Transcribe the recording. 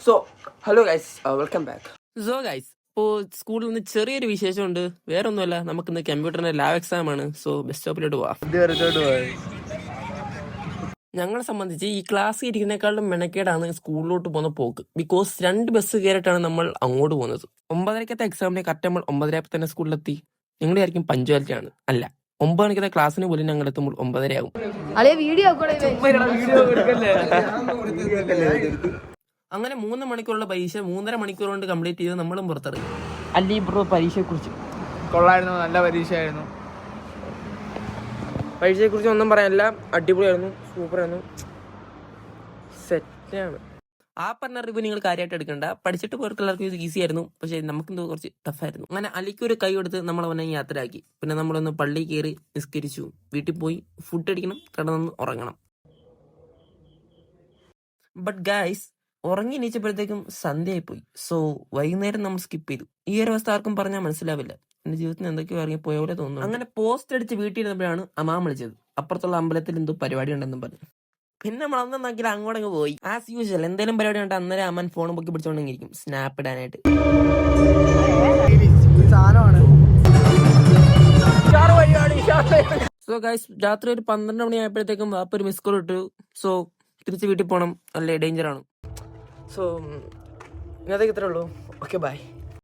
So hello guys, welcome back. So guys, ഇപ്പോൾ സ്കൂളിൽ നിന്ന് ചെറിയൊരു വിശേഷമുണ്ട്. വേറെ ഒന്നുമല്ല, നമുക്കിന്ന് കമ്പ്യൂട്ടറിന്റെ ലാബ് എക്സാം ആണ്. സോ ബസ് സ്റ്റോപ്പിലോട്ട് പോവാം. ഞങ്ങളെ സംബന്ധിച്ച് ഈ ക്ലാസ് ഇരിക്കുന്നേക്കാളും മെനക്കേടാണ് സ്കൂളിലോട്ട് പോകുന്ന പോക്ക്. ബിക്കോസ് 2 ബസ് കയറിയിട്ടാണ് നമ്മൾ അങ്ങോട്ട് പോകുന്നത്. 9:30 എക്സാമിനെ കറക്റ്റ് നമ്മൾ 9:30 തന്നെ സ്കൂളിലെത്തി. നിങ്ങൾ വിചാരിക്കും പഞ്ച്വാലിറ്റി ആണ്. അല്ല, 9 മണിക്കത്തെ ക്ലാസ്സിന് പോലും ഞങ്ങൾ എത്തുമ്പോൾ 9:30 ആകും. അങ്ങനെ 3 മണിക്കൂറുള്ള പരീക്ഷ 3.5 മണിക്കൂർ കൊണ്ട് കംപ്ലീറ്റ് ചെയ്ത് നമ്മളും പുറത്തിറങ്ങി. അല്ലി ബ്രോ, പരീക്ഷയെക്കുറിച്ച് കൊള്ളായിരുന്നു, നല്ല പരീക്ഷയായിരുന്നു. പരീക്ഷയെക്കുറിച്ച് ഒന്നും പറയാനില്ല, അടിപൊളിയായിരുന്നു, സൂപ്പറായിരുന്നു, സെറ്റാണ്. ആ പറഞ്ഞ റിവ്യൂ നിങ്ങൾ കാര്യമായിട്ട് എടുക്കണ്ട. പഠിച്ചിട്ട് പുറത്തുള്ളവർക്ക് ഇത് ഈസി ആയിരുന്നു, പക്ഷേ നമുക്കെന്തോ കുറച്ച് ടഫായിരുന്നു. അങ്ങനെ അലിക്കൊരു കൈ കൊടുത്ത് നമ്മളവനെ യാത്രയാക്കി. പിന്നെ നമ്മളൊന്ന് പള്ളി കയറി നിസ്കരിച്ചു, വീട്ടിൽ പോയി ഫുഡ് അടിക്കണം, കിടന്നൊന്ന് ഉറങ്ങണം. ബട്ട് ഗൈസ്, ഉറങ്ങി എണീച്ചപ്പോഴത്തേക്കും സന്ധ്യയായിപ്പോയി. സോ വൈകുന്നേരം നമ്മൾ സ്കിപ്പ് ചെയ്തു. ഈ ഒരു അവസ്ഥ ആർക്കും പറഞ്ഞാൽ മനസ്സിലാവില്ല. എന്റെ ജീവിതത്തിൽ എന്തൊക്കെയോ ഇറങ്ങി പോയ പോലെ തോന്നുന്നു. അങ്ങനെ പോസ്റ്റ് അടിച്ച് വീട്ടിൽ ഇരുന്നപ്പോഴാണ് അമ്മാൻ വിളിച്ചത്. അപ്പുറത്തുള്ള അമ്പലത്തിൽ എന്തോ പരിപാടി ഉണ്ടെന്നും പറഞ്ഞു. പിന്നെ നമ്മൾ അന്നും നോക്കിയാൽ അങ്ങോട്ടങ്ങ് പോയി. ആസ് യൂഷ്വൽ എന്തെങ്കിലും പരിപാടി ഉണ്ട് അന്നേരം അമ്മൻ ഫോൺ പൊക്കി പിടിച്ചോണ്ടെങ്കിരിക്കും സ്നാപ്പ് ഇടാനായിട്ട്. സോ ഗൈസ്, രാത്രി ഒരു 12 മണി ആയപ്പോഴത്തേക്കും വാപ്പ ഒരു മിസ് കോൾ ഇട്ടു. സോ തിരിച്ച് വീട്ടിൽ പോകണം, അല്ലേ ഡേഞ്ചർ ആണ്. സോ ഇന്നത്തേക്ക് ഇത്രേ ഉള്ളൂ. Okay, by.